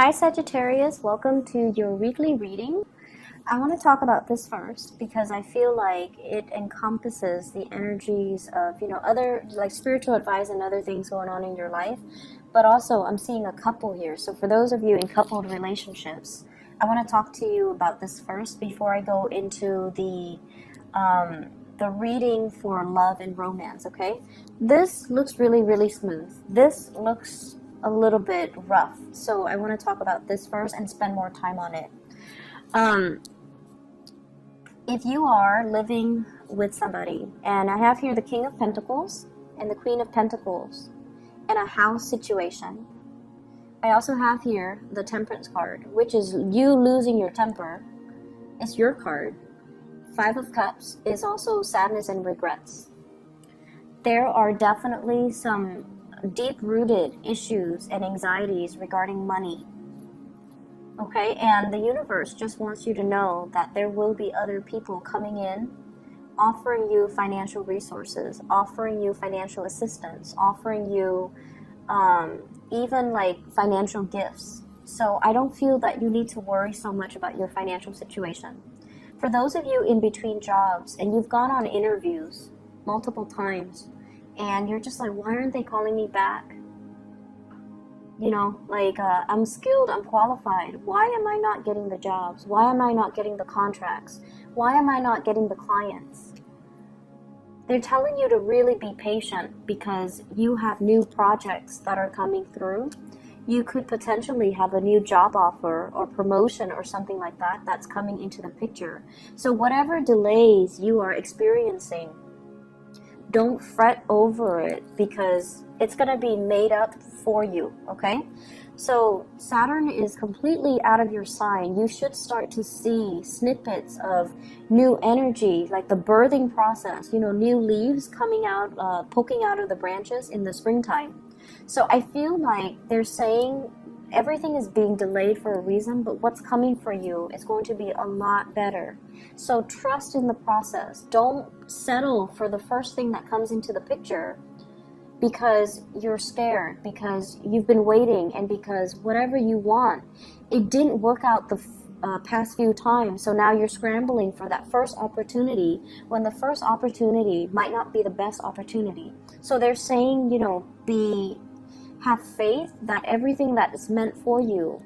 Hi Sagittarius, welcome to your weekly reading. I want to talk about this first because I feel like it encompasses the energies of, other like spiritual advice and other things going on in your life. But also I'm seeing a couple here. So for those of you in coupled relationships, I want to talk to you about this first before I go into the reading for love and romance, okay? This looks really, really smooth. This looks a little bit rough. So I want to talk about this first and spend more time on it. If you are living with somebody, and I have here the King of Pentacles and the Queen of Pentacles and a house situation. I also have here the Temperance card, which is you losing your temper. It's your card. Five of Cups is also sadness and regrets. There are definitely some deep-rooted issues and anxieties regarding money. Okay, and the universe just wants you to know that there will be other people coming in, offering you financial resources, offering you financial assistance, offering you even like financial gifts. So I don't feel that you need to worry so much about your financial situation. For those of you in between jobs and you've gone on interviews multiple times and you're just like, why aren't they calling me back? I'm skilled, I'm qualified. Why am I not getting the jobs? Why am I not getting the contracts? Why am I not getting the clients? They're telling you to really be patient because you have new projects that are coming through. You could potentially have a new job offer or promotion or something like that that's coming into the picture. So whatever delays you are experiencing, don't fret over it because it's going to be made up for you, okay? So Saturn is completely out of your sign. You should start to see snippets of new energy, like the birthing process, new leaves coming out, poking out of the branches in the springtime. So I feel like they're saying everything is being delayed for a reason, but what's coming for you is going to be a lot better. So trust in the process. Don't settle for the first thing that comes into the picture because you're scared, because you've been waiting, and because whatever you want, it didn't work out the past few times. So now you're scrambling for that first opportunity when the first opportunity might not be the best opportunity. So they're saying, have faith that everything that is meant for you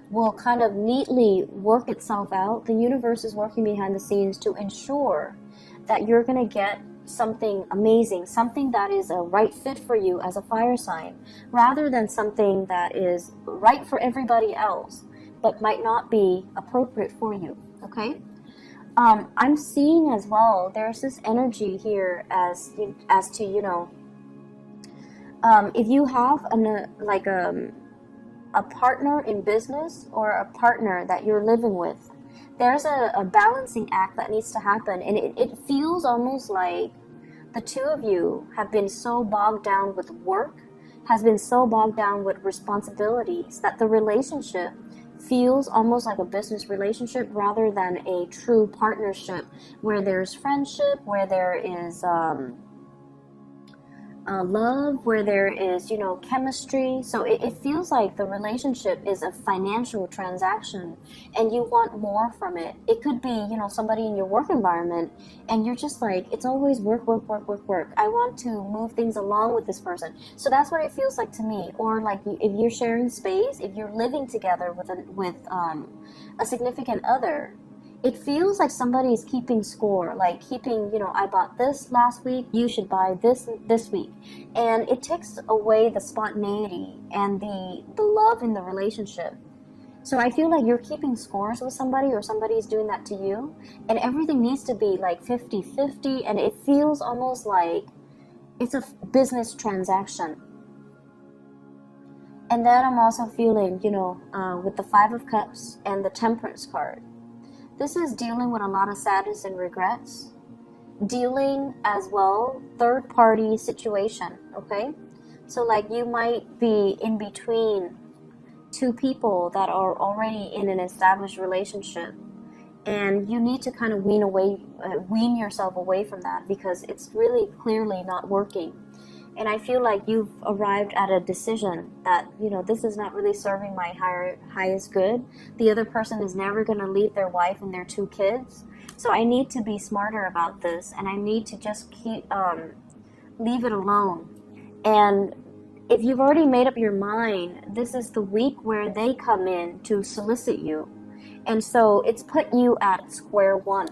will kind of neatly work itself out. The universe is working behind the scenes to ensure that you're going to get something amazing, something that is a right fit for you as a fire sign, rather than something that is right for everybody else, but might not be appropriate for you, okay? I'm seeing as well, there's this energy here as to, if you have a partner in business or a partner that you're living with, there's a balancing act that needs to happen, and it feels almost like the two of you have been so bogged down with work, has been so bogged down with responsibilities, that the relationship feels almost like a business relationship rather than a true partnership where there's friendship, where there is love, where there is, chemistry. So it feels like the relationship is a financial transaction and you want more from it. It could be, somebody in your work environment and you're just like, it's always work, work, work, work, work. I want to move things along with this person. So that's what it feels like to me. Or like if you're sharing space, if you're living together with a significant other, it feels like somebody is keeping score, like keeping, I bought this last week, you should buy this week. And it takes away the spontaneity and the love in the relationship. So I feel like you're keeping scores with somebody or somebody's doing that to you. And everything needs to be like 50-50. And it feels almost like it's a business transaction. And then I'm also feeling, with the Five of Cups and the Temperance card. This is dealing with a lot of sadness and regrets. Dealing as well, third-party situation, okay? So like you might be in between two people that are already in an established relationship. And you need to kind of wean yourself away from that because it's really clearly not working. And I feel like you've arrived at a decision that, you know, this is not really serving my highest good. The other person is never going to leave their wife and their 2 kids. So I need to be smarter about this, and I need to just leave it alone. And if you've already made up your mind, this is the week where they come in to solicit you. And so it's put you at square one.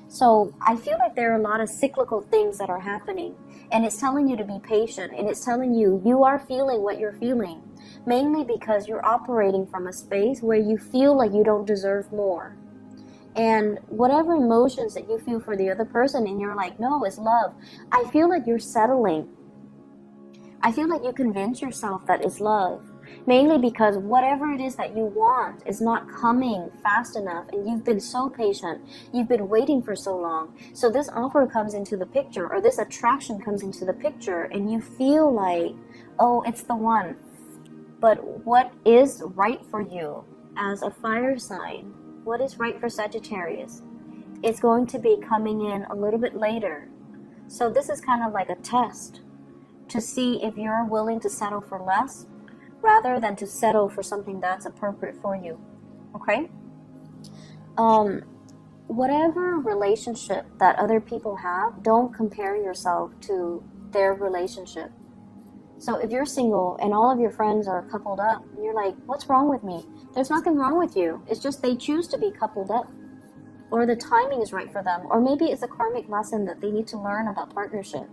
So I feel like there are a lot of cyclical things that are happening, and it's telling you to be patient, and it's telling you you are feeling what you're feeling, mainly because you're operating from a space where you feel like you don't deserve more. And whatever emotions that you feel for the other person, and you're like, no, it's love, I feel like you're settling. I feel like you convince yourself that it's love, mainly because whatever it is that you want is not coming fast enough, and you've been so patient, you've been waiting for so long. So this offer comes into the picture, or this attraction comes into the picture, and you feel like, oh, it's the one. But what is right for you as a fire sign? What is right for Sagittarius? It's going to be coming in a little bit later. So this is kind of like a test to see if you're willing to settle for less rather than to settle for something that's appropriate for you. Okay? Whatever relationship that other people have, don't compare yourself to their relationship. So if you're single and all of your friends are coupled up, and you're like, what's wrong with me? There's nothing wrong with you. It's just they choose to be coupled up, or the timing is right for them, or maybe it's a karmic lesson that they need to learn about partnership.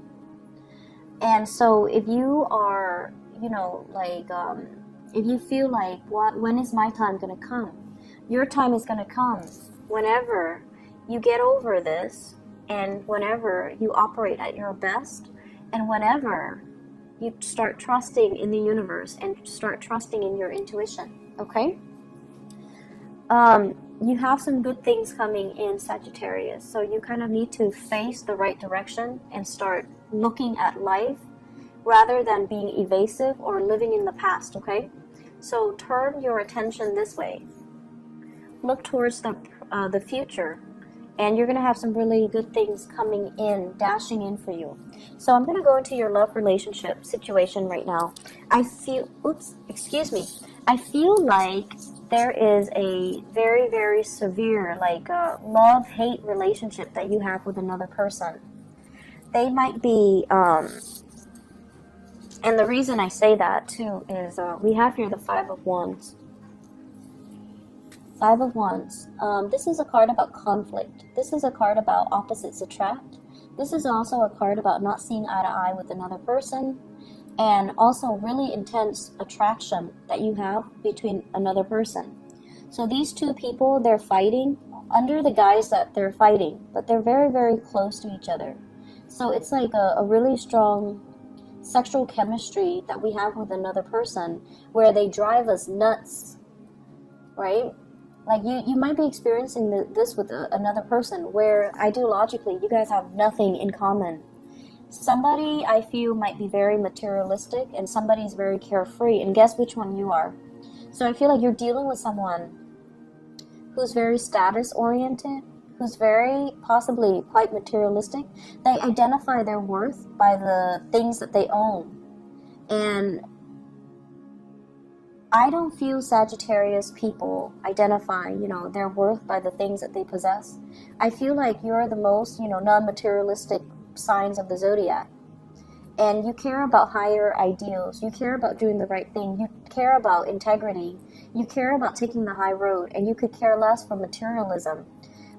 And so if you are, you know, like, if you feel like, when is my time going to come? Your time is going to come whenever you get over this, and whenever you operate at your best, and whenever you start trusting in the universe and start trusting in your intuition. Okay? You have some good things coming in, Sagittarius, so you kind of need to face the right direction and start looking at life rather than being evasive or living in the past. Okay? So turn your attention this way. Look towards the future, and you're going to have some really good things coming in, dashing in for you. So I'm going to go into your love relationship situation right now. I feel like there is a very, very severe, like, love-hate relationship that you have with another person. They might be, and the reason I say that too is we have here the Five of Wands. Five of Wands. This is a card about conflict. This is a card about opposites attract. This is also a card about not seeing eye to eye with another person, and also really intense attraction that you have between another person. So these two people, they're fighting under the guise that they're fighting, but they're very, very close to each other. So it's like a really strong sexual chemistry that we have with another person, where they drive us nuts, right? Like you might be experiencing this with another person, where ideologically you guys have nothing in common. Somebody, I feel, might be very materialistic, and somebody's very carefree, and guess which one you are. So I feel like you're dealing with someone who's very status oriented, who's very possibly quite materialistic. They identify their worth by the things that they own. And I don't feel Sagittarius people identify, their worth by the things that they possess. I feel like you're the most, non-materialistic signs of the zodiac. And you care about higher ideals. You care about doing the right thing. You care about integrity. You care about taking the high road. And you could care less for materialism.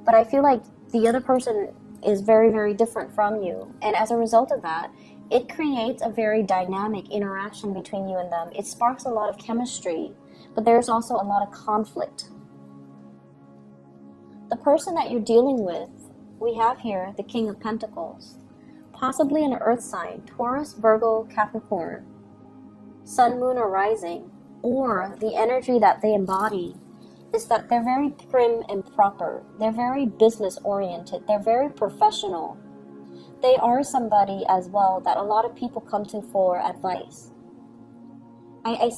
But I feel like the other person is very, very different from you. And as a result of that, it creates a very dynamic interaction between you and them. It sparks a lot of chemistry, but there's also a lot of conflict. The person that you're dealing with, we have here the King of Pentacles, possibly an earth sign, Taurus, Virgo, Capricorn, Sun, Moon, or Rising, or the energy that they embody is that they're very prim and proper. They're very business oriented. They're very professional. They are somebody as well that a lot of people come to for advice. I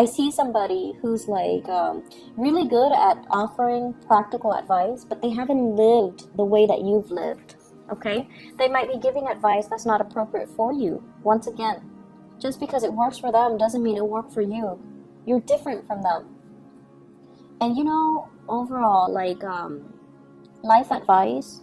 see somebody who's like really good at offering practical advice, but they haven't lived the way that you've lived. okay? They might be giving advice that's not appropriate for you. Once again, just because it works for them doesn't mean it'll work for you. You're different from them. And you know, overall, like, life advice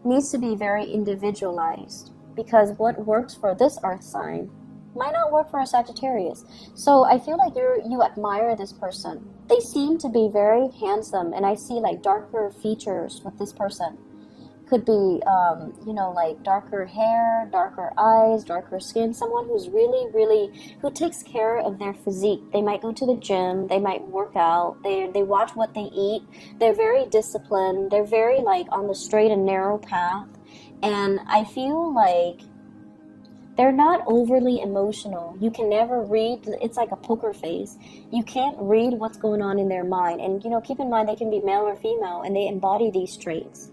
needs to be very individualized, because what works for this earth sign might not work for a Sagittarius. So I feel like you admire this person. They seem to be very handsome, and I see like darker features with this person. Could be, you know, like darker hair, darker eyes, darker skin, someone who's who takes care of their physique. They might go to the gym, they might work out, they watch what they eat, they're very disciplined, they're very like on the straight and narrow path, and I feel like they're not overly emotional. You can never read, it's like a poker face. You can't read what's going on in their mind, and you know, keep in mind they can be male or female, and they embody these traits.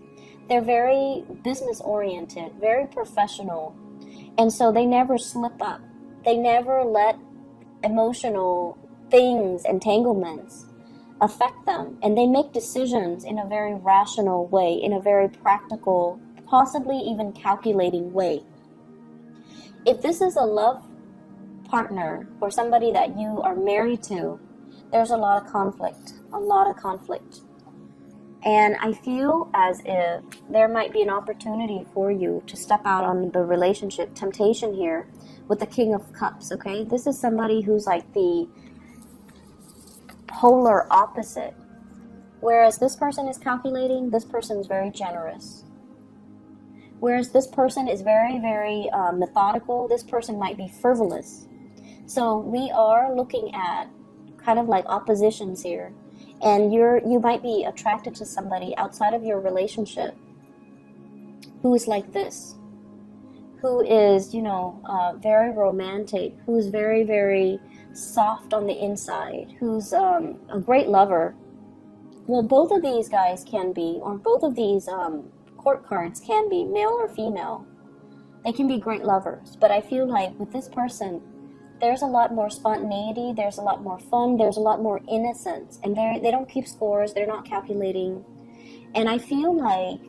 They're very business-oriented, very professional, and so they never slip up. They never let emotional things, entanglements, affect them, and they make decisions in a very rational way, in a very practical, possibly even calculating way. If this is a love partner or somebody that you are married to, there's a lot of conflict, And I feel as if there might be an opportunity for you to step out on the relationship temptation here with the King of Cups, okay? This is somebody who's like the polar opposite. Whereas this person is calculating, this person is very generous. Whereas this person is very, very methodical, this person might be frivolous. So we are looking at kind of like oppositions here. And you might be attracted to somebody outside of your relationship who is like this, who is, you know, very romantic, who's very, very soft on the inside, who's a great lover. Well, both of these guys can be, or both of these court cards can be male or female. They can be great lovers, but I feel like with this person, there's a lot more spontaneity, there's a lot more fun, there's a lot more innocence, and they don't keep scores, they're not calculating. And I feel like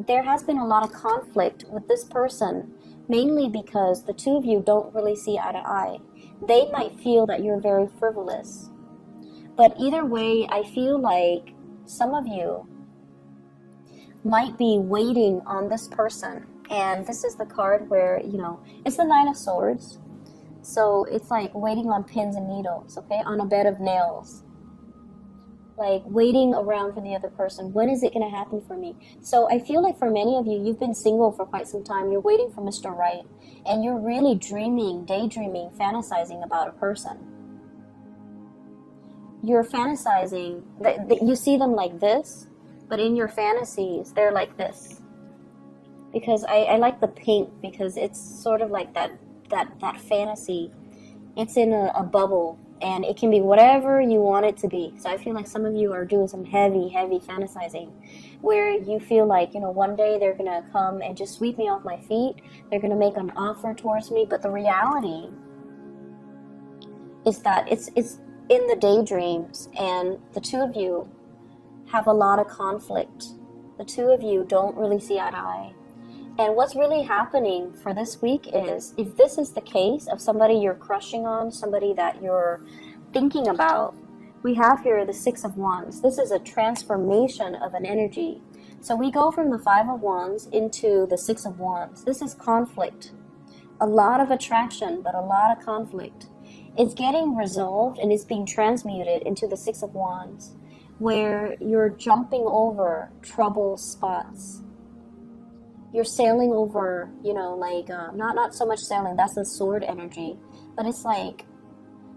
there has been a lot of conflict with this person, mainly because the two of you don't really see eye to eye. They might feel that you're very frivolous. But either way, I feel like some of you might be waiting on this person. And this is the card where, you know, it's the Nine of Swords. So it's like waiting on pins and needles, okay, on a bed of nails. Like waiting around for the other person. When is it going to happen for me? So I feel like for many of you, you've been single for quite some time. You're waiting for Mr. Right. And you're really dreaming, daydreaming, fantasizing about a person. You're fantasizing. You see them like this, but in your fantasies, they're like this. Because I like the pink, because it's sort of like that fantasy. It's in a bubble, and it can be whatever you want it to be. So I feel like some of you are doing some heavy fantasizing, where you feel like, you know, one day they're gonna come and just sweep me off my feet. They're gonna make an offer towards me, but the reality is that it's in the daydreams, and the two of you have a lot of conflict. The two of you don't really see eye to eye. And what's really happening for this week is, if this is the case of somebody you're crushing on, somebody that you're thinking about, we have here the Six of Wands. This is a transformation of an energy. So we go from the Five of Wands into the Six of Wands. This is conflict. A lot of attraction, but a lot of conflict. It's getting resolved and it's being transmuted into the Six of Wands, where you're jumping over trouble spots. You're sailing over, you know, like, not so much sailing, that's the sword energy, but it's like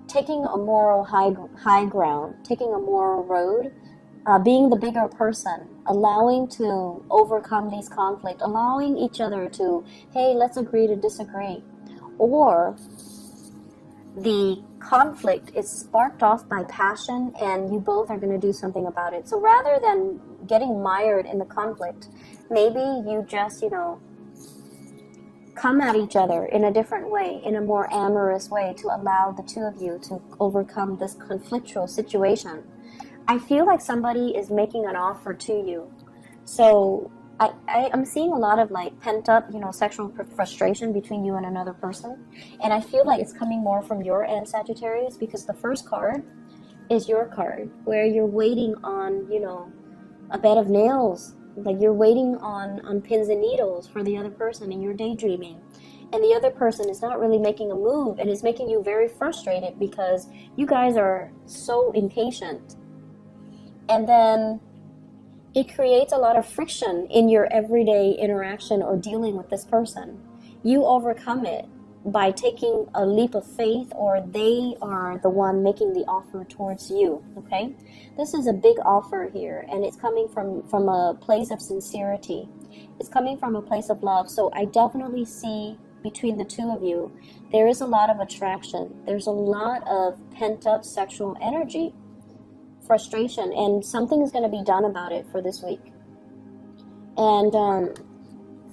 taking a moral high ground, taking a moral road, being the bigger person, allowing to overcome these conflicts, allowing each other to, hey, let's agree to disagree. Or the conflict is sparked off by passion, and you both are going to do something about it. So rather than getting mired in the conflict, maybe you just, you know, come at each other in a different way, in a more amorous way, to allow the two of you to overcome this conflictual situation. I feel like somebody is making an offer to you. So I'm seeing a lot of like pent up, sexual frustration between you and another person. And I feel like it's coming more from your end, Sagittarius, because the first card is your card where you're waiting on, a bed of nails. Like you're waiting on pins and needles for the other person and you're daydreaming. And the other person is not really making a move and is making you very frustrated because you guys are so impatient. And then it creates a lot of friction in your everyday interaction or dealing with this person. You overcome it by taking a leap of faith, or they are the one making the offer towards you, okay? This is a big offer here, and it's coming from a place of sincerity. It's coming from a place of love. So I definitely see between the two of you, there is a lot of attraction. There's a lot of pent-up sexual energy, frustration, and something is going to be done about it for this week. And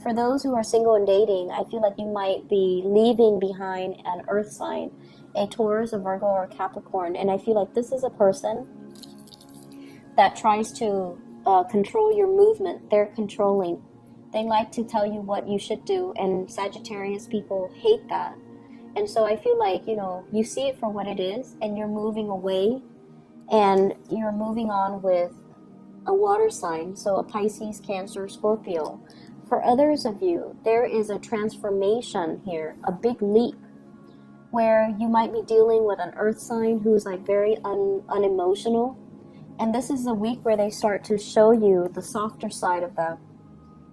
for those who are single and dating, I feel like you might be leaving behind an earth sign, a Taurus, a Virgo, or a Capricorn. And I feel like this is a person that tries to control your movement. They're controlling. They like to tell you what you should do, and Sagittarius people hate that. And so I feel like, you see it for what it is, and you're moving away, and you're moving on with a water sign, so a Pisces, Cancer, Scorpio. For others of you, there is a transformation here, a big leap, where you might be dealing with an earth sign who's like very unemotional. And this is a week where they start to show you the softer side of them.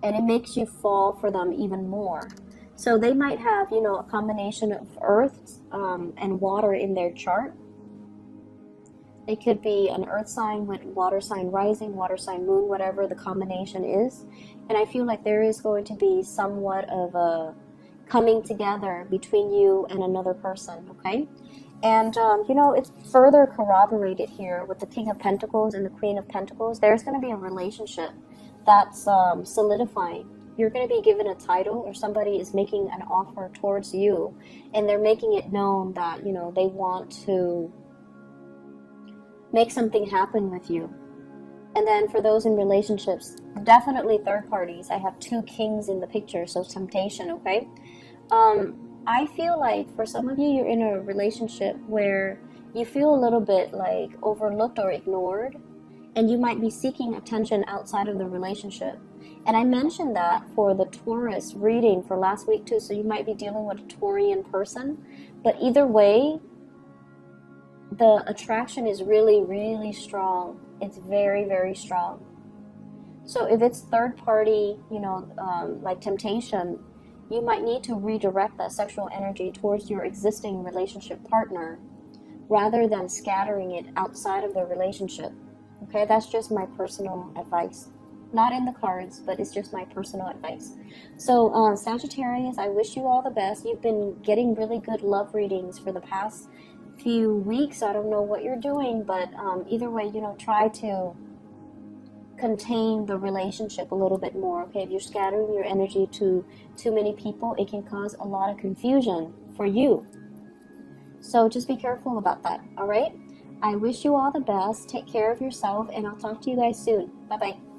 And it makes you fall for them even more. So they might have, a combination of earth and water in their chart. It could be an earth sign with water sign rising, water sign moon, whatever the combination is. And I feel like there is going to be somewhat of a coming together between you and another person, okay? And, it's further corroborated here with the King of Pentacles and the Queen of Pentacles. There's going to be a relationship that's solidifying. You're going to be given a title, or somebody is making an offer towards you, and they're making it known that, they want to make something happen with you. And then for those in relationships, definitely third parties. I have 2 kings in the picture, so temptation, okay? I feel like for some of you, you're in a relationship where you feel a little bit like overlooked or ignored, and you might be seeking attention outside of the relationship. And I mentioned that for the Taurus reading for last week too, so you might be dealing with a Taurian person. But either way, the attraction is really, really strong. It's very, very strong. So if it's third party, like temptation, you might need to redirect that sexual energy towards your existing relationship partner rather than scattering it outside of the relationship. Okay, that's just my personal advice. Not in the cards, but it's just my personal advice. So Sagittarius, I wish you all the best. You've been getting really good love readings for the past few weeks. I don't know what you're doing, but either way, try to contain the relationship a little bit more. Okay, if you're scattering your energy to too many people, it can cause a lot of confusion for you. So just be careful about that. All right, I wish you all the best. Take care of yourself, and I'll talk to you guys soon. Bye bye.